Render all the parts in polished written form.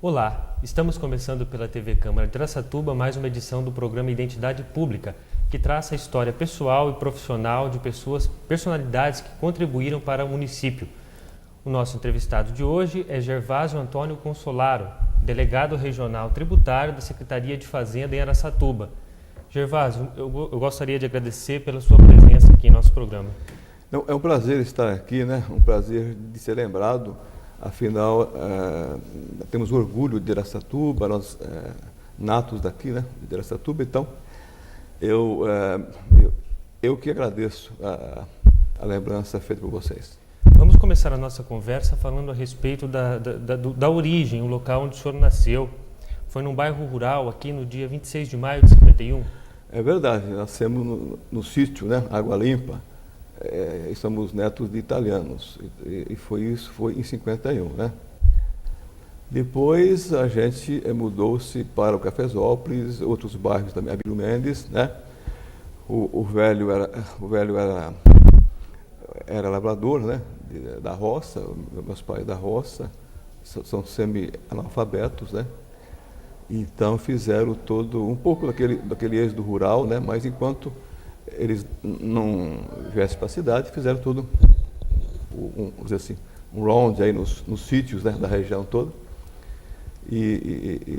Olá, estamos começando pela TV Câmara de Araçatuba mais uma edição do programa Identidade Pública, que traça a história pessoal e profissional de personalidades que contribuíram para o município. O nosso entrevistado de hoje é Gervásio Antônio Consolaro, delegado regional tributário da Secretaria de Fazenda em Araçatuba. Gervásio, eu gostaria de agradecer pela sua presença aqui em nosso programa. É um prazer estar aqui, né? Um prazer de ser lembrado. Afinal, temos orgulho de Araçatuba, nós natos daqui, né? De Araçatuba. Então, eu que agradeço a lembrança feita por vocês. Vamos começar a nossa conversa falando a respeito da origem, o local onde o senhor nasceu. Foi num bairro rural, aqui no dia 26 de maio de 51? É verdade, nascemos no sítio, né? Água Limpa. Somos netos de italianos, e foi em 51, né? Depois a gente mudou-se para o Cafezópolis, outros bairros também, Abílio Mendes, né? O velho era lavrador, né? Da roça, meus pais da roça, são semi-analfabetos, né? Então fizeram um pouco daquele êxodo rural, né? Mas enquanto eles não viessem para a cidade, fizeram todo vamos dizer assim, um round aí nos sítios, né, da região toda.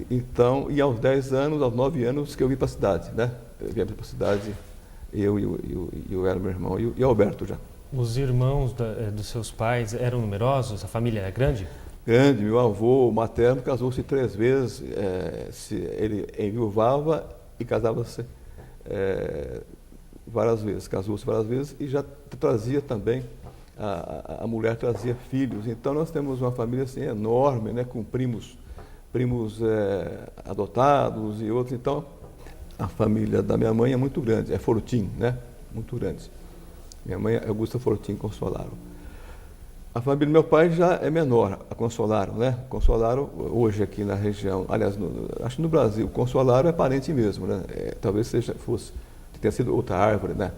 Então, aos 10 anos, aos 9 anos, que eu vim para a cidade, né? Viemos para a cidade, eu era meu irmão e o Alberto já. Os irmãos dos seus pais eram numerosos? A família era grande? Grande. Meu avô materno casou-se 3 vezes, ele enviuvava e casava-se várias vezes, casou-se várias vezes e já trazia também, a mulher trazia filhos. Então nós temos uma família assim enorme, né, com primos adotados e outros. Então a família da minha mãe é muito grande, é Fortim, né, muito grande. Minha mãe é Augusta Fortim Consolaro. A família do meu pai já é menor, a Consolaro, né? Consolaro hoje aqui na região, aliás, acho que no Brasil, Consolaro é parente mesmo, né? Talvez tenha sido outra árvore, né?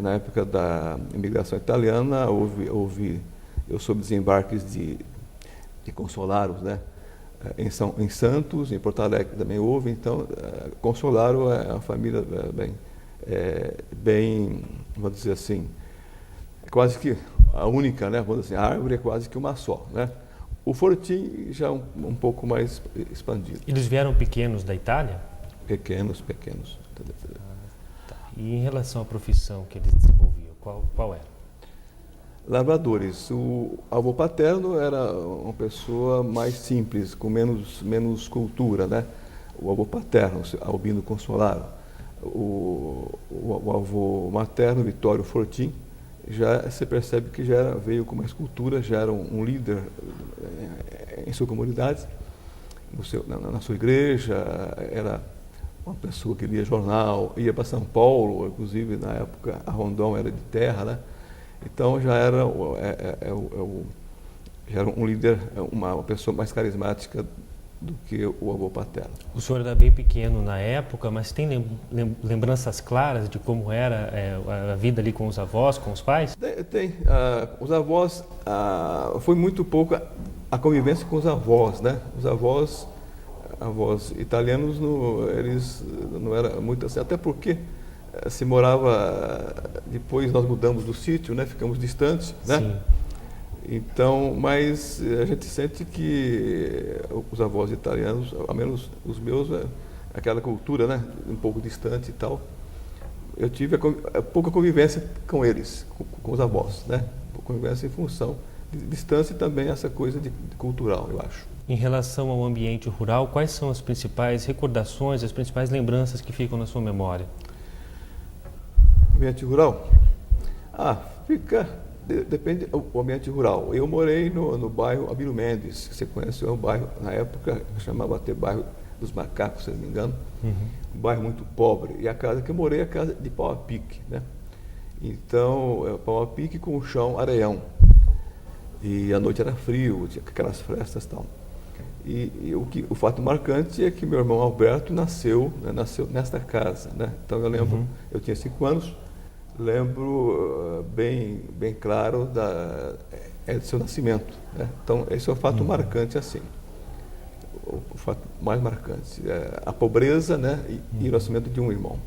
Na época da imigração italiana, eu soube desembarques de Consolaros, né? Em Santos, em Porto Alegre também houve. Então, Consolaro é uma família bem, vamos dizer assim, quase que a única, né? Vamos dizer assim, a árvore é quase que uma só, né? O Fortim já é um pouco mais expandido. Eles vieram pequenos da Itália? Pequenos. Tá. E em relação à profissão que eles desenvolviam, qual era? Lavradores. O avô paterno era uma pessoa mais simples, com menos cultura, né? O avô paterno, Albino Consolaro. O avô materno, Vitório Fortim, já se percebe que veio com mais cultura, já era um líder em sua comunidade, na sua igreja, era uma pessoa que lia jornal, ia para São Paulo, inclusive na época a Rondon era de terra, né? Então já era um líder, uma pessoa mais carismática do que o avô paterno. O senhor era bem pequeno na época, mas tem lembranças claras de como era a vida ali com os avós, com os pais? Tem. Os avós, foi muito pouco a convivência com os avós, né? Os avós italianos, eles não eram muito assim, até porque se morava, depois nós mudamos do sítio, né? Ficamos distantes, né? Sim. Então, mas a gente sente que os avós italianos, ao menos os meus, aquela cultura, né, um pouco distante e tal, eu tive pouca convivência com eles, com os avós, né, convivência em função de distância e também essa coisa de cultural, eu acho. Em relação ao ambiente rural, quais são as principais recordações, as principais lembranças que ficam na sua memória? Ambiente rural? Depende do ambiente rural. Eu morei no bairro Abílio Mendes, que você conhece, é um bairro, na época, chamava até bairro dos Macacos, se não me engano. Uhum. Um bairro muito pobre. E a casa que eu morei é a casa de pau a pique, né? Então, pau a pique com o chão areião. E a noite era frio, tinha aquelas frestas e tal. E o fato marcante é que meu irmão Alberto nasceu nesta casa, né? Então eu lembro, eu tinha 5 anos, lembro bem claro do seu nascimento, né? Então esse é um fato marcante assim. o fato mais marcante. A pobreza, né, e o nascimento de um irmão.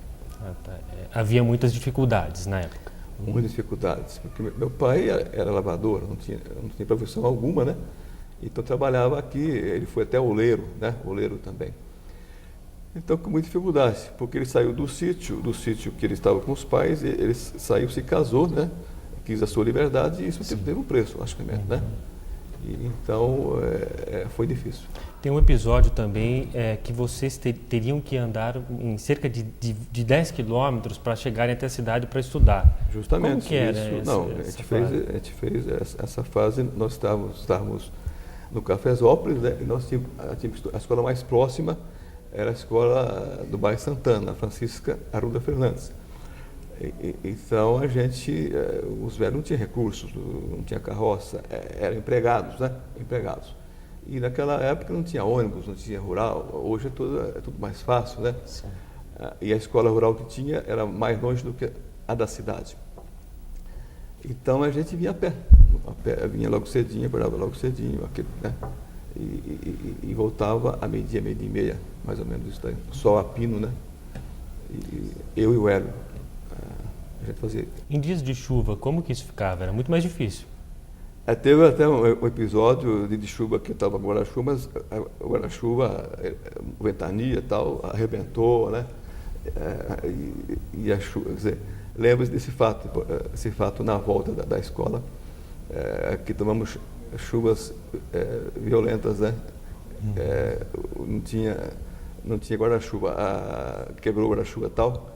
Havia muitas dificuldades na época. Muitas dificuldades, porque meu pai era lavador, não tinha profissão alguma, né? Então trabalhava aqui, ele foi até oleiro, né? Oleiro também. Então com muita dificuldade, porque ele saiu do sítio que ele estava com os pais, ele saiu, se casou, né? Quis a sua liberdade e isso teve um preço, logicamente, né? E, então foi difícil. Tem um episódio também que vocês teriam que andar em cerca de 10 quilômetros para chegarem até a cidade para estudar. Justamente. Como que era a gente fez essa fase, nós estávamos no Cafésópolis, né, e nós tínhamos a escola mais próxima, era a escola do bairro Santana, a Francisca Arruda Fernandes. Então os velhos não tinham recursos, não tinha carroça, eram empregados, né? Empregados. E naquela época não tinha ônibus, não tinha rural, hoje é tudo mais fácil, né? Sim. E a escola rural que tinha era mais longe do que a da cidade. Então a gente vinha a pé vinha logo cedinho, acordava logo cedinho, né? E voltava a meio-dia e meia, mais ou menos isso daí. Sol a pino, né? Eu e o Hélio. A gente fazia. Em dias de chuva, como que isso ficava? Era muito mais difícil. Teve até um episódio de chuva que eu estava com guarda-chuva, mas o guarda-chuva, ventania e tal, arrebentou, né? E a chuva, quer dizer, lembro-se desse fato, esse fato na volta da escola, que tomamos chuvas violentas, né? Não tinha guarda-chuva, quebrou o guarda-chuva e tal.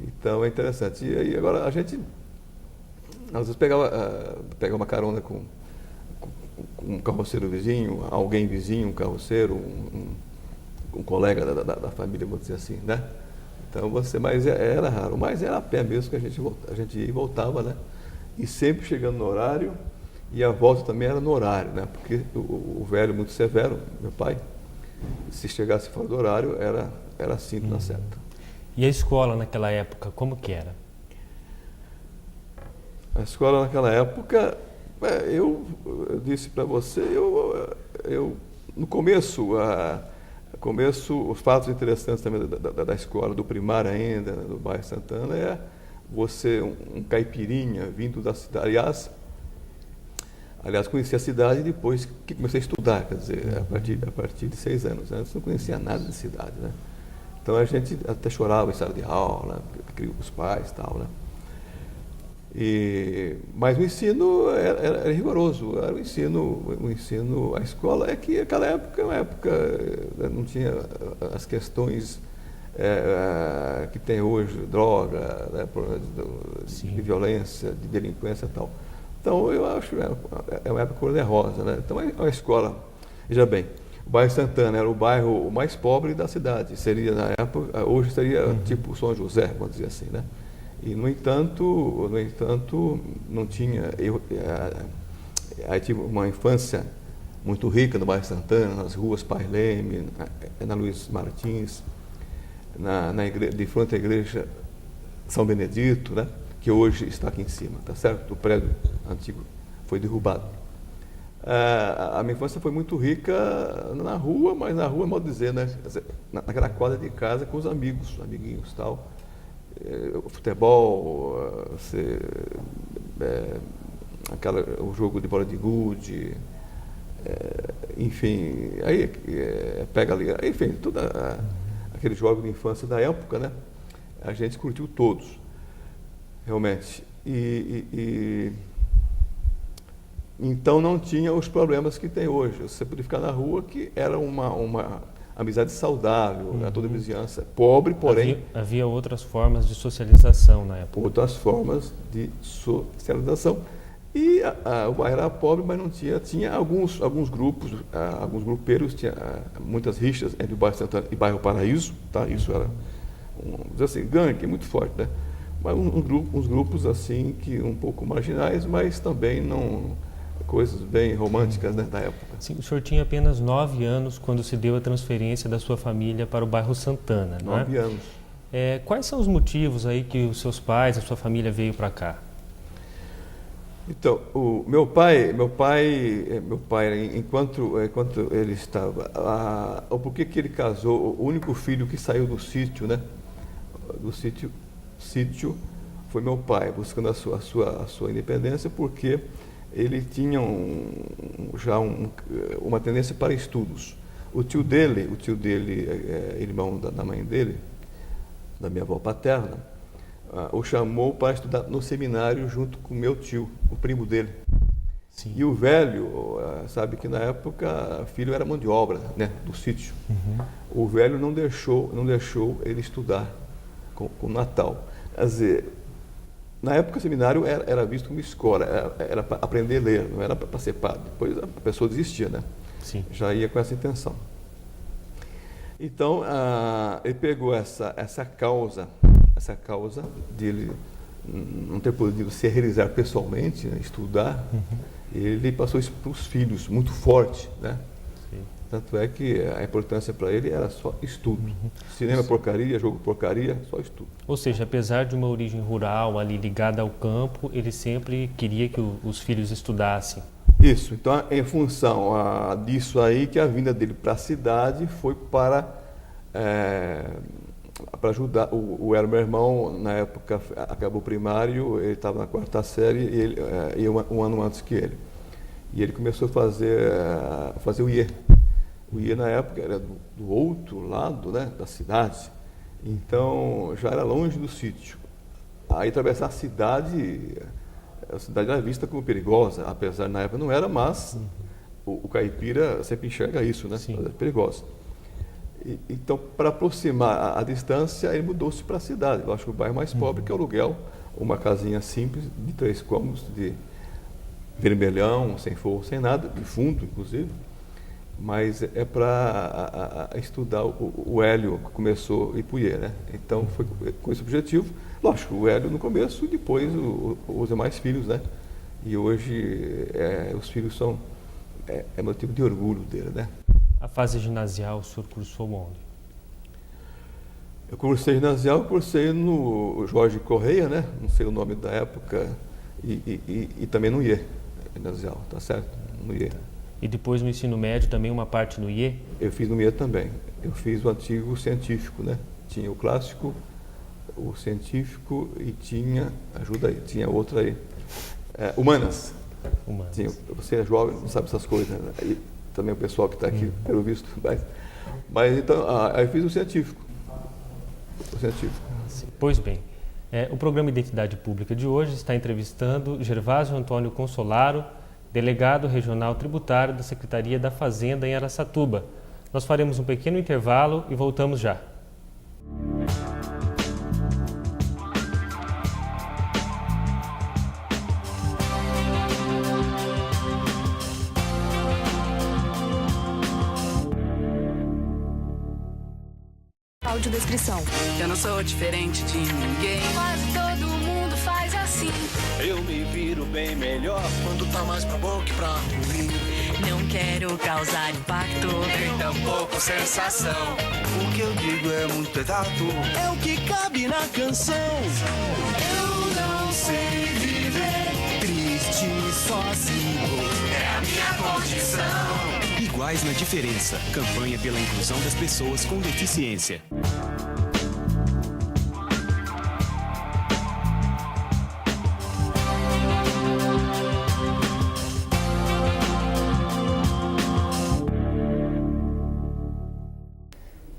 Então é interessante. E aí agora a gente às vezes pegava uma carona com um carroceiro vizinho, alguém vizinho, um carroceiro, um colega da família, vamos dizer assim, né? Então mas era raro, mas era a pé mesmo que a gente ia e voltava, né? E sempre chegando no horário, e a volta também era no horário, né? Porque o velho muito severo, meu pai, se chegasse fora do horário, era cinto na seta. E a escola naquela época, como que era? A escola naquela época, eu disse para você, no começo, os fatos interessantes também da escola, do primário ainda, do bairro Santana, você, um caipirinha vindo da cidade. Aliás, conheci a cidade depois que comecei a estudar, quer dizer, a partir de 6 anos. Antes não conhecia nada de cidade, né? Então a gente até chorava em sala de aula, os pais e tal, né? Mas o ensino era rigoroso, era o ensino, a escola que aquela época, não tinha as questões que tem hoje, droga, né, de violência, de delinquência e tal. Então eu acho é uma época cor-de-rosa, né? Então a escola, veja bem, o bairro Santana era o bairro mais pobre da cidade, seria na época, hoje seria tipo São José, vamos dizer assim, né? E, no entanto, não tinha. Aí tive uma infância muito rica no bairro Santana, nas ruas Pai Leme, na Luiz Martins, de frente à igreja São Benedito, né? Que hoje está aqui em cima, tá certo? O prédio antigo foi derrubado. A minha infância foi muito rica na rua, mas na rua, modo dizer, né? Naquela quadra de casa com os amiguinhos e tal. Futebol, o jogo de bola de gude, enfim, aí pega ali, enfim, aqueles jogos de infância da época, né? A gente curtiu todos, realmente. Então não tinha os problemas que tem hoje. Você podia ficar na rua, que era uma amizade saudável, toda a vizinhança pobre, porém... Havia outras formas de socialização na época. Outras formas de socialização. E o bairro era pobre, mas não tinha alguns grupos, alguns grupeiros, tinha muitas rixas entre o bairro Santana e o bairro Paraíso, tá? Isso era, assim, gangue, muito forte, né? Mas uns grupos, assim, que um pouco marginais, mas também não... coisas bem românticas, né, da época. Sim, o senhor tinha apenas 9 anos quando se deu a transferência da sua família para o bairro Santana, não é? 9 anos. Quais são os motivos aí que os seus pais, a sua família veio para cá? Então, o meu pai, enquanto ele estava, o porquê que ele casou, o único filho que saiu do sítio, né? Do sítio foi meu pai, buscando a sua independência, porque ele tinha uma tendência para estudos. O tio dele, irmão da mãe dele, da minha avó paterna, o chamou para estudar no seminário junto com meu tio, o primo dele. Sim. E o velho, sabe que na época filho era mão de obra, né, do sítio. O velho não deixou ele estudar com o Natal. Quer dizer, na época o seminário era visto como escola, era para aprender a ler, não era para ser padre. Depois a pessoa desistia, né? Sim. Já ia com essa intenção. Então, ele pegou essa causa de ele não ter podido se realizar pessoalmente, né, estudar, ele passou isso para os filhos, muito forte, né? Sim. Tanto é que a importância para ele era só estudo. Cinema porcaria, jogo porcaria, só estudo. Ou seja, apesar de uma origem rural, ali ligada ao campo, ele sempre queria que os filhos estudassem. Isso, então em função disso aí que a vinda dele para a cidade foi para ajudar. O era meu irmão, na época acabou o primário, ele estava na 4ª série, e ele ia um ano antes que ele. E ele começou a fazer o IE. O IE na época era do outro lado, né, da cidade, então já era longe do sítio. Aí atravessar a cidade era vista como perigosa, apesar na época não era, mas o caipira sempre enxerga isso, né? É perigosa. Então, para aproximar a distância, ele mudou-se para a cidade. Eu acho que o bairro mais pobre, que é o aluguel, uma casinha simples, de 3 cômodos, de vermelhão, sem forro, sem nada, de fundo, inclusive. Mas é para estudar o Hélio, que começou Ipuiê, né? Então, foi com esse objetivo. Lógico, o Hélio no começo e depois os demais filhos, né? E hoje os filhos são motivo de orgulho dele, né? A fase ginasial o senhor cursou onde? Eu cursei ginasial, cursei no Jorge Correia, né? Não sei o nome da época, e também no IE ginasial, tá certo? No IE. E depois no ensino médio também uma parte no IE? Eu fiz no IE também. Eu fiz o antigo científico, né? Tinha o clássico, o científico e tinha, ajuda aí, tinha outra aí, humanas. Tinha, você é jovem, não sabe essas coisas, né? E também o pessoal que está aqui, pelo visto, mas então, aí eu fiz o científico. Pois bem, o programa Identidade Pública de hoje está entrevistando Gervásio Antônio Consolaro, delegado regional tributário da Secretaria da Fazenda em Araçatuba. Nós faremos um pequeno intervalo e voltamos já. Audiodescrição. Eu não sou diferente de ninguém. Quase todo mundo faz assim. Eu me viro bem melhor quando tá mais pra bom que pra ruim. Não quero causar impacto, Nem tampouco sensação. O que eu digo é muito exato. É o que cabe na canção. Eu não sei viver triste sozinho. É a minha condição. Iguais na diferença. Campanha pela inclusão das pessoas com deficiência.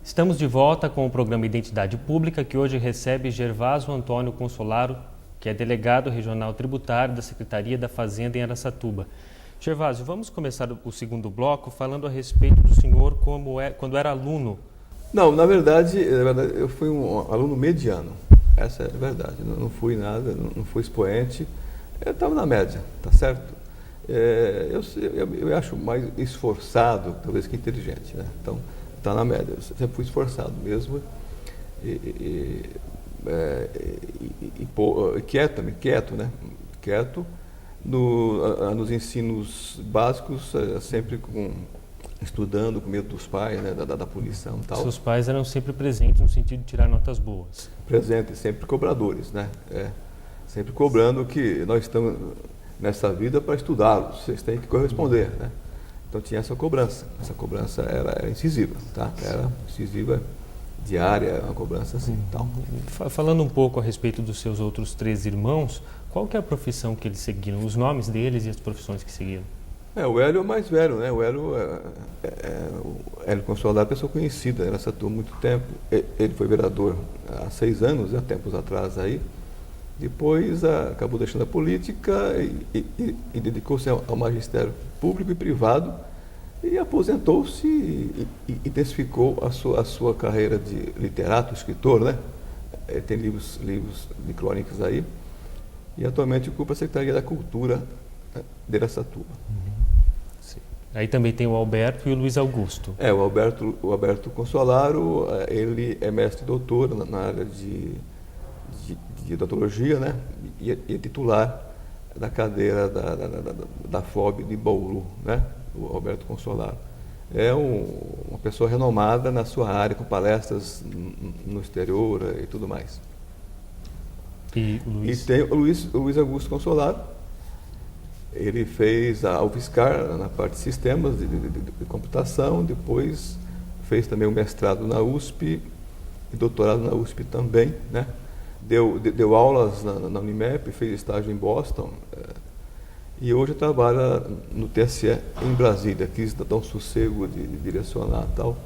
Estamos de volta com o programa Identidade Pública, que hoje recebe Gervásio Antônio Consolaro, que é delegado regional tributário da Secretaria da Fazenda em Araçatuba. Gervásio, vamos começar o segundo bloco falando a respeito do senhor quando era aluno. Não, na verdade, eu fui um aluno mediano. Essa é a verdade. Não fui nada, não fui expoente. Eu estava na média, tá certo? Eu acho mais esforçado, talvez, que inteligente, né? Então, está na média. Eu sempre fui esforçado mesmo. Quieto, né? Quieto. Nos ensinos básicos, sempre estudando com medo dos pais, né, da punição e tal. Seus pais eram sempre presentes no sentido de tirar notas boas. Presentes, sempre cobradores, né? Sempre cobrando que nós estamos nessa vida para estudá-los, vocês têm que corresponder, né? Então tinha essa cobrança era incisiva, tá? Era incisiva, diária, uma cobrança assim, tal. Falando um pouco a respeito dos seus outros 3 irmãos, qual que é a profissão que eles seguiram, os nomes deles e as profissões que seguiram? O Hélio é o mais velho, né? O Hélio Consolado é uma pessoa conhecida nessa turma há muito tempo. Ele foi vereador há 6 anos, há tempos atrás aí. Depois acabou deixando a política e dedicou-se ao magistério público e privado e aposentou-se e intensificou a sua carreira de literato, escritor, né? Ele tem livros de crônicas aí e atualmente ocupa a Secretaria da Cultura de Araçatuba. Aí também tem o Alberto e o Luiz Augusto. O Alberto Consolaro, ele é mestre e doutor na área de odontologia, né? E é titular da cadeira da FOB de Bauru, né? O Alberto Consolaro. É uma pessoa renomada na sua área, com palestras no exterior e tudo mais. E tem o Luiz Augusto Consolaro. Ele fez a UFSCar na parte de sistemas de computação, depois fez também o mestrado na USP e doutorado na USP também, né? Deu aulas na Unimep, fez estágio em Boston e hoje trabalha no TSE em Brasília, quis dar um sossego de direcionar e tal,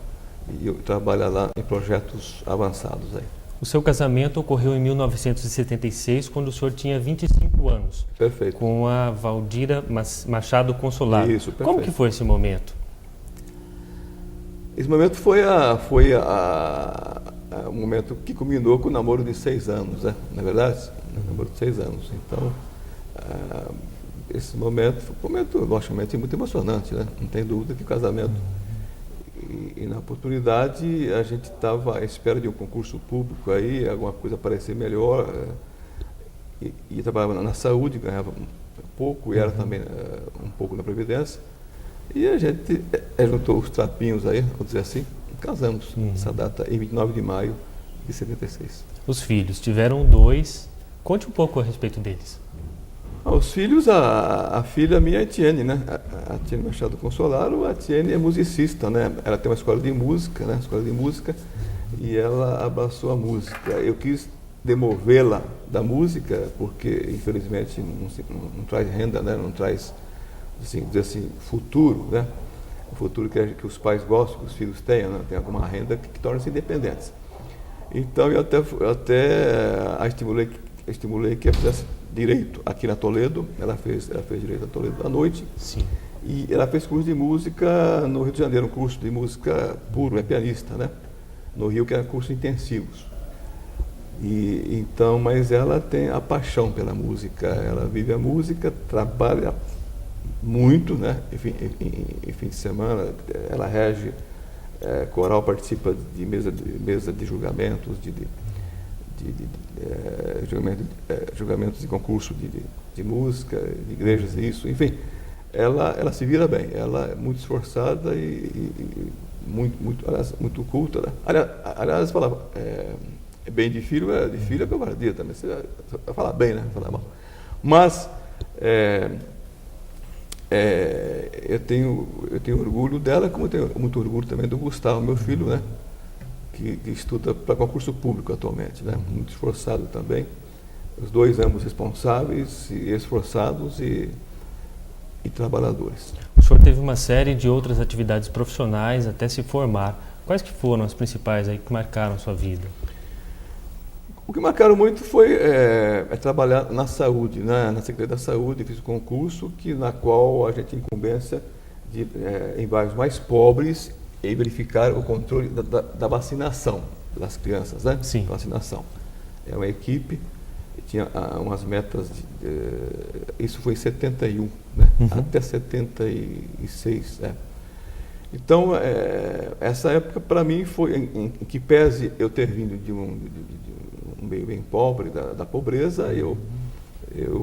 e trabalha lá em projetos avançados aí. O seu casamento ocorreu em 1976, quando o senhor tinha 25 anos. Perfeito. Com a Valdira Machado Consolaro. Isso, perfeito. Como que foi esse momento? Esse momento foi o momento que culminou com o namoro de 6 anos, né? Na verdade, namoro de 6 anos. Então, esse momento foi um momento, logicamente, muito emocionante, né? Não tem dúvida que o casamento... E na oportunidade a gente estava à espera de um concurso público aí, alguma coisa parecer melhor, e trabalhava na saúde, ganhava pouco e era também um pouco na Previdência. E a gente juntou os trapinhos aí, vamos dizer assim, e casamos nessa data, em 29 de maio de 76. Os filhos, tiveram 2. Conte um pouco a respeito deles. Os filhos, a filha minha é a Tiene, né? A Tiene Machado Consolaro, a Tiene é musicista, né? Ela tem uma escola de música, né? E ela abraçou a música. Eu quis demovê-la da música, porque infelizmente não traz renda, né? Não traz, assim, dizer assim, futuro, né? O futuro que os pais gostam, que os filhos tenham, né? Tem alguma renda que torna-se independentes. Então eu até a estimulei que ela fizesse direito aqui na Toledo. Ela fez direito na Toledo à noite. Sim. E ela fez curso de música no Rio de Janeiro, um curso de música puro, é pianista, né? No Rio, que era cursos intensivos. Então, mas ela tem a paixão pela música, ela vive a música, trabalha muito, né? Em fim de semana, ela rege coral, participa de mesa de julgamentos, julgamentos de concurso de música, de igrejas, isso, enfim, ela se vira bem, ela é muito esforçada e muito culta, né? Aliás, falava, bem de filho é covardia também, você vai falar bem, né? Falar mal. Mas eu tenho orgulho dela, como eu tenho muito orgulho também do Gustavo, meu filho, né? Que estuda para concurso público atualmente, né? Muito esforçado também. Os dois ambos responsáveis, e esforçados e trabalhadores. O senhor teve uma série de outras atividades profissionais até se formar. Quais que foram as principais aí que marcaram a sua vida? O que marcaram muito foi trabalhar na saúde, né? Na Secretaria da Saúde. Fiz um concurso na qual a gente tinha incumbência em bairros mais pobres e verificar o controle da vacinação das crianças, né? Sim. Vacinação. É uma equipe, tinha umas metas, isso foi em 71, né? Até 76, né? Então, essa época para mim foi, em que pese eu ter vindo de um meio bem pobre, da pobreza, eu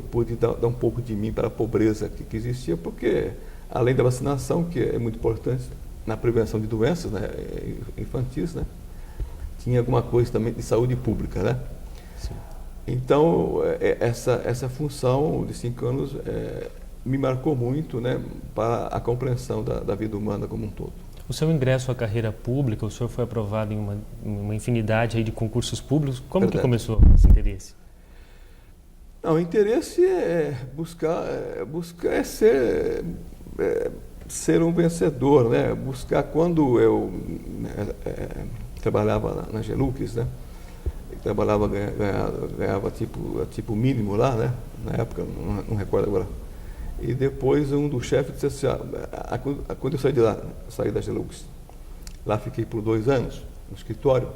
pude dar um pouco de mim para a pobreza que existia, porque além da vacinação, que é muito importante na prevenção de doenças, né, infantis, né, tinha alguma coisa também de saúde pública, né? Sim. Então, essa função de 5 anos me marcou muito, né, para a compreensão da vida humana como um todo. O seu ingresso à carreira pública, o senhor foi aprovado em uma infinidade aí de concursos públicos. Como que começou esse interesse? Não, o interesse é buscar ser um vencedor, né? Buscar, quando eu trabalhava na Gelux, né? Trabalhava, ganhava tipo mínimo lá, né? Na época, não recordo agora. E depois um dos chefes disse assim, quando eu saí de lá, saí da Gelux, lá fiquei por 2 anos no escritório,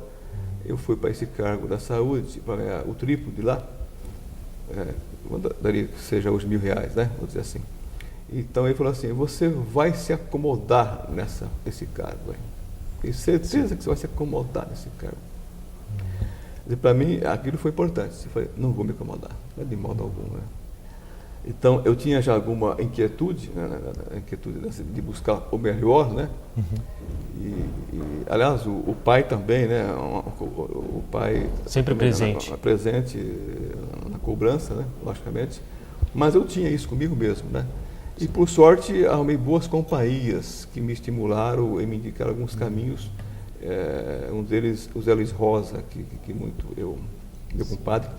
eu fui para esse cargo da saúde, para ganhar o triplo de lá, daria que seja os R$1.000, né? Vou dizer assim. Então ele falou assim, você vai se acomodar nesse cargo, hein? Tenho certeza que você vai se acomodar nesse cargo. E para mim, aquilo foi importante. Eu falei, não vou me acomodar, não é de modo algum, né? Então, eu tinha já alguma inquietude, né, inquietude de buscar o melhor, né? Aliás, o pai também, né? O pai sempre presente. Presente na cobrança, né? Logicamente. Mas eu tinha isso comigo mesmo, né? E, por sorte, arrumei boas companhias que me estimularam e me indicaram alguns caminhos. Um deles, o Zé Luiz Rosa, que muito meu compadre,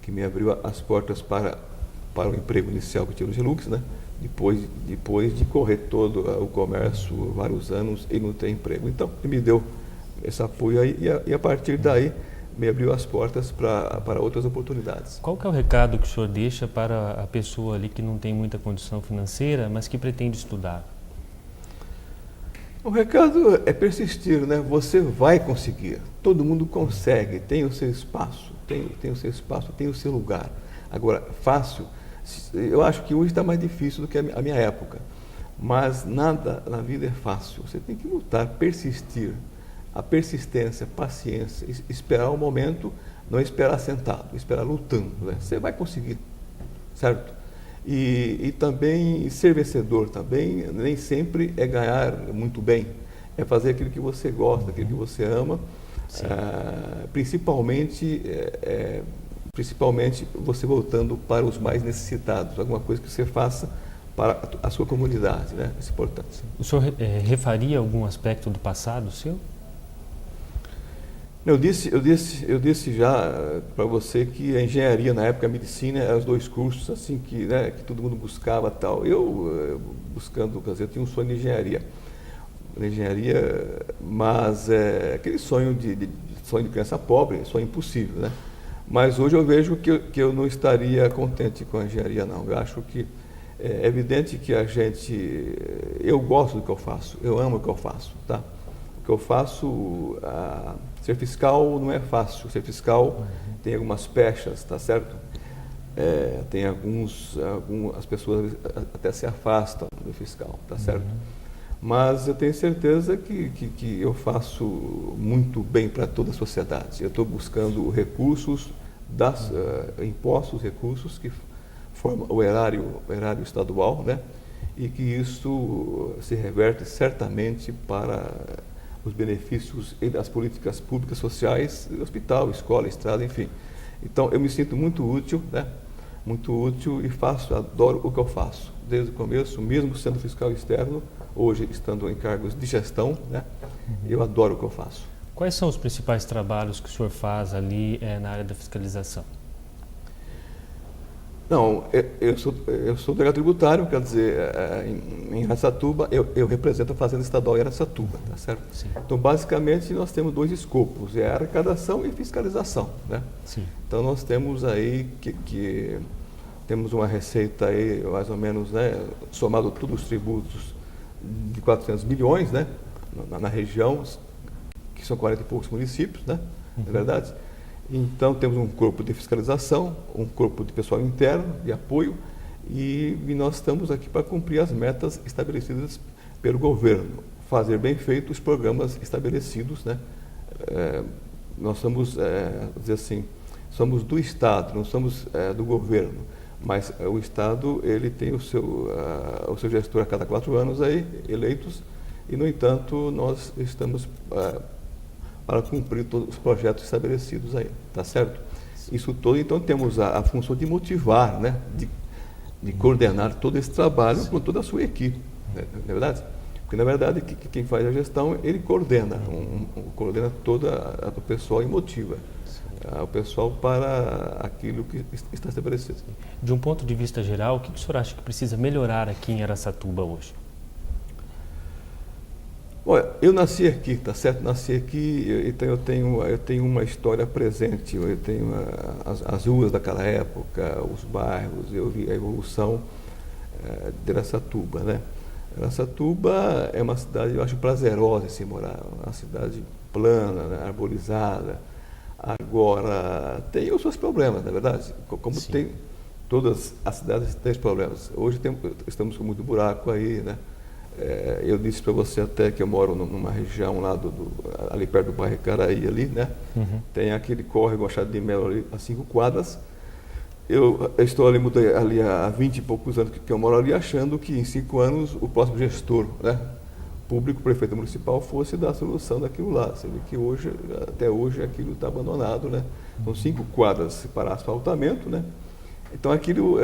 que me abriu as portas para o emprego inicial que eu tinha no Gelux, né? Depois de correr todo o comércio vários anos e não ter emprego. Então, ele me deu esse apoio aí e a partir daí me abriu as portas para outras oportunidades. Qual que é o recado que o senhor deixa para a pessoa ali que não tem muita condição financeira, mas que pretende estudar? O recado é persistir, né? Você vai conseguir. Todo mundo consegue, tem o seu espaço, tem o seu espaço, tem o seu lugar. Agora, fácil, eu acho que hoje está mais difícil do que a minha época. Mas nada na vida é fácil. Você tem que lutar, persistir. A persistência, a paciência, esperar o momento, não esperar sentado, esperar lutando, né? Você vai conseguir, certo? E também ser vencedor também, nem sempre é ganhar muito bem, é fazer aquilo que você gosta, aquilo que você ama, principalmente você voltando para os mais necessitados, alguma coisa que você faça para a sua comunidade, né? Isso é importante. O senhor refaria algum aspecto do passado seu? Eu disse já para você que a engenharia, na época, a medicina, eram os 2 cursos assim que todo mundo buscava tal. Eu, buscando, quer dizer, eu tinha um sonho de engenharia, mas aquele sonho de criança pobre, sonho impossível, né? Mas hoje eu vejo que eu não estaria contente com a engenharia, não. Eu acho que é evidente que eu gosto do que eu faço, eu amo o que eu faço, tá? O que eu faço, ser fiscal não é fácil. Ser fiscal tem algumas pechas, tá certo? Tem as pessoas até se afastam do fiscal, tá certo? Mas eu tenho certeza que eu faço muito bem para toda a sociedade. Eu estou buscando recursos, impostos, recursos que formam o erário estadual, né? E que isso se reverte certamente para os benefícios e das políticas públicas sociais, hospital, escola, estrada, enfim. Então, eu me sinto muito útil, né? Muito útil e adoro o que eu faço. Desde o começo, mesmo sendo fiscal externo, hoje estando em cargos de gestão, né? Eu adoro o que eu faço. Quais são os principais trabalhos que o senhor faz ali na área da fiscalização? Não, eu sou delegado tributário, quer dizer, em Araçatuba, eu represento a Fazenda Estadual em Araçatuba, tá certo? Sim. Então, basicamente, nós temos 2 escopos, a arrecadação e fiscalização, né? Sim. Então, nós temos aí que temos uma receita aí, mais ou menos, né, somado todos os tributos, de 400 milhões, né, na região, que são 40 e poucos municípios, né, não é verdade? Então, temos um corpo de fiscalização, um corpo de pessoal interno, de apoio, e nós estamos aqui para cumprir as metas estabelecidas pelo governo, fazer bem feito os programas estabelecidos, né? Nós somos, dizer assim, somos do Estado, não somos do governo, mas o Estado, ele tem o seu gestor a cada 4 anos aí, eleitos, e, no entanto, nós estamos para cumprir todos os projetos estabelecidos aí, tá certo? Isso todo, então temos a função de motivar, né? De coordenar todo esse trabalho com toda a sua equipe, né? Não é verdade? Porque, na verdade, quem faz a gestão, ele coordena, coordena todo o pessoal e motiva o pessoal para aquilo que está estabelecido. De um ponto de vista geral, o que o senhor acha que precisa melhorar aqui em Araçatuba hoje? Olha, eu nasci aqui, tá certo? Nasci aqui, então eu tenho uma história presente, eu tenho as ruas daquela época, os bairros, eu vi a evolução de Araçatuba, né? Araçatuba é uma cidade, eu acho, prazerosa de se morar, uma cidade plana, né, arborizada. Agora, tem os seus problemas, na verdade, como Sim. tem todas as cidades têm problemas. Hoje estamos com muito buraco aí, né? Eu disse para você até que eu moro numa região lá ali perto do bairro Icaraí, ali, né? Uhum. Tem aquele córrego Machado de Melo ali a 5 quadras. Eu estou ali há 20 e poucos anos que eu moro ali, achando que em 5 anos o próximo gestor, né, público, prefeito municipal, fosse dar a solução daquilo lá. Você vê que hoje, até hoje aquilo está abandonado, né? São 5 quadras para asfaltamento, né? Então aquilo,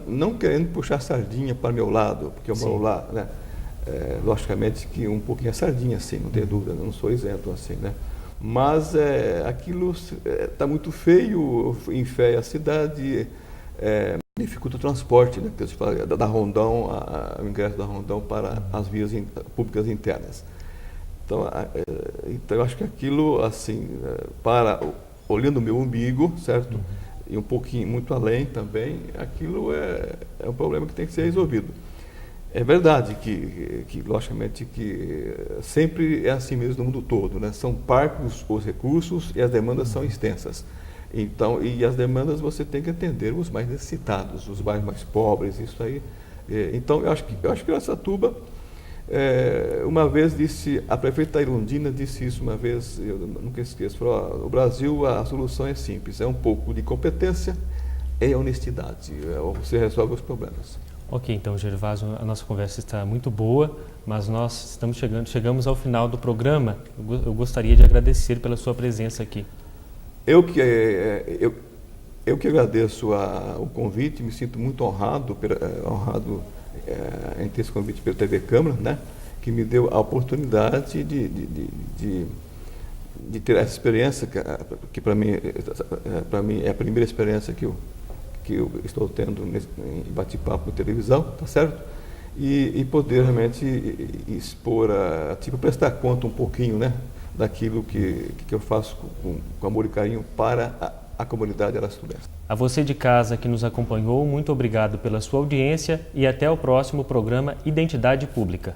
não querendo puxar sardinha para o meu lado, porque eu moro lá, né? Logicamente que um pouquinho a sardinha, sim, não tem dúvida, não sou isento assim, né? Mas aquilo está muito feio, enfeia a cidade, dificulta o transporte, né? Da Rondão, o ingresso da Rondão para as vias públicas internas. Então eu acho que aquilo, assim, olhando o meu umbigo, certo? E um pouquinho, muito além também, aquilo é um problema que tem que ser resolvido. É verdade que logicamente, que sempre é assim mesmo no mundo todo, né? São parcos os recursos e as demandas são extensas. Então, e as demandas você tem que atender os mais necessitados, os bairros mais pobres, isso aí. Então, eu acho que Araçatuba, uma vez disse, a prefeita Irundina disse isso uma vez, eu nunca esqueço, falou: no Brasil a solução é simples, é um pouco de competência e honestidade, você resolve os problemas. Ok, então, Gervásio, a nossa conversa está muito boa, mas nós chegamos ao final do programa. Eu gostaria de agradecer pela sua presença aqui. Eu que agradeço o convite, me sinto muito honrado em ter esse convite pela TV Câmara, né, que me deu a oportunidade de ter essa experiência, que para mim é a primeira experiência que eu estou tendo em bate-papo na televisão, tá certo? E poder realmente expor, prestar conta um pouquinho, né, daquilo que eu faço com amor e carinho para a comunidade araçatubense. A você de casa que nos acompanhou, muito obrigado pela sua audiência e até o próximo programa Identidade Pública.